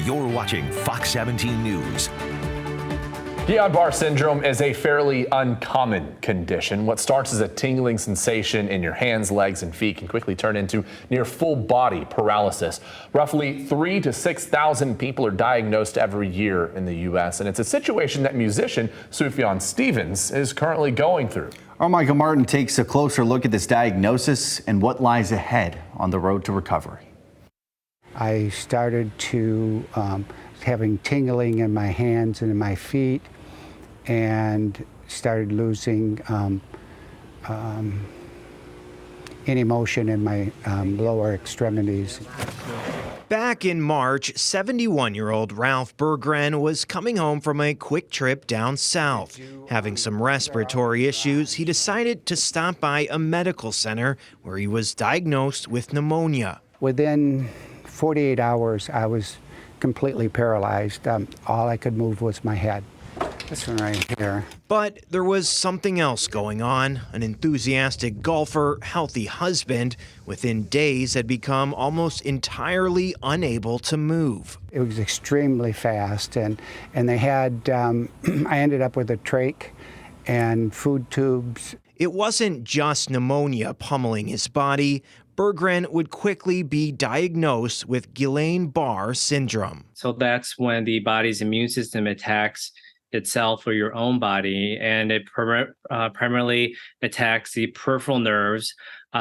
You're watching Fox 17 News. Guillain-Barre Syndrome is a fairly uncommon condition. What starts as a tingling sensation in your hands, legs, and feet can quickly turn into near full body paralysis. Roughly 3,000 to 6,000 people are diagnosed every year in the U.S., and it's a situation that musician Sufjan Stevens is currently going through. Our Michael Martin takes a closer look at this diagnosis and what lies ahead on the road to recovery. I started to having tingling in my hands and in my feet, and started losing any motion in my lower extremities. Back in March, 71-year-old Ralph Berggren was coming home from a quick trip down south. Having some respiratory issues, he decided to stop by a medical center where he was diagnosed with pneumonia. Within 48 hours, I was completely paralyzed. All I could move was my head. This one right here. But there was something else going on. An enthusiastic golfer, healthy husband, within days had become almost entirely unable to move. It was extremely fast, and they had, I ended up with a trach and food tubes. It wasn't just pneumonia pummeling his body. Berggren would quickly be diagnosed with Guillain-Barre Syndrome. So that's when the body's immune system attacks itself or your own body, and it primarily attacks the peripheral nerves.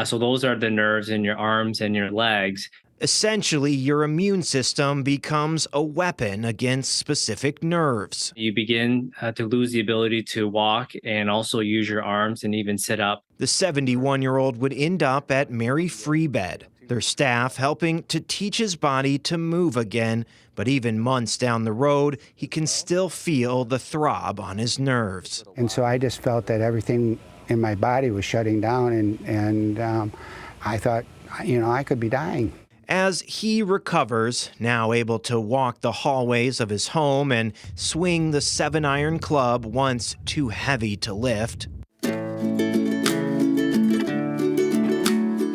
So those are the nerves in your arms and your legs. Essentially, your immune system becomes a weapon against specific nerves. You begin to lose the ability to walk and also use your arms and even sit up. The 71-year-old would end up at Mary Free Bed, their staff helping to teach his body to move again. But even months down the road, he can still feel the throb on his nerves. And so I just felt that everything in my body was shutting down, and I thought, I could be dying. As he recovers, now able to walk the hallways of his home and swing the 7-iron club once too heavy to lift,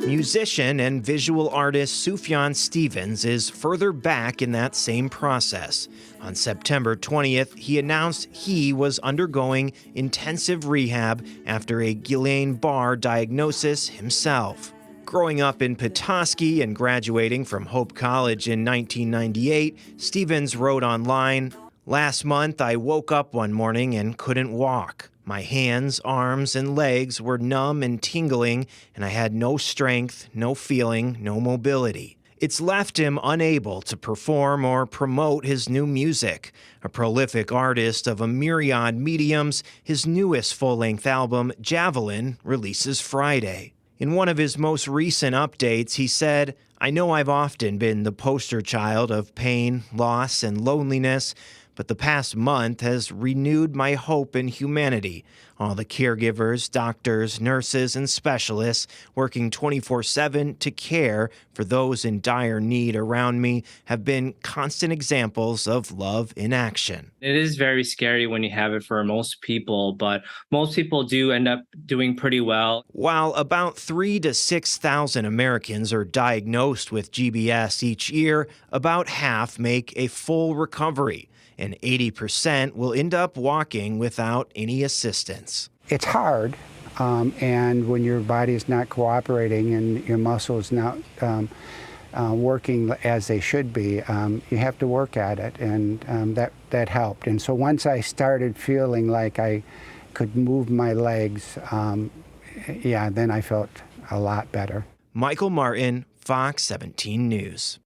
musician and visual artist Sufjan Stevens is further back in that same process. On September 20th, he announced he was undergoing intensive rehab after a Guillain-Barre diagnosis himself. Growing up in Petoskey and graduating from Hope College in 1998, Stevens wrote online, "Last month I woke up one morning and couldn't walk. My hands, arms, and legs were numb and tingling, and I had no strength, no feeling, no mobility." It's left him unable to perform or promote his new music. A prolific artist of a myriad mediums, his newest full-length album, Javelin, releases Friday. In one of his most recent updates, he said, "I know I've often been the poster child of pain, loss, and loneliness, but the past month has renewed my hope in humanity. All the caregivers, doctors, nurses, and specialists working 24/7 to care for those in dire need around me have been constant examples of love in action." It is very scary when you have it for most people, but most people do end up doing pretty well. While about 3,000 to 6,000 Americans are diagnosed with GBS each year, about half make a full recovery, and 80% will end up walking without any assistance. It's hard, and when your body is not cooperating and your muscles not working as they should be, you have to work at it, and that helped. And so once I started feeling like I could move my legs, then I felt a lot better. Michael Martin, Fox 17 News.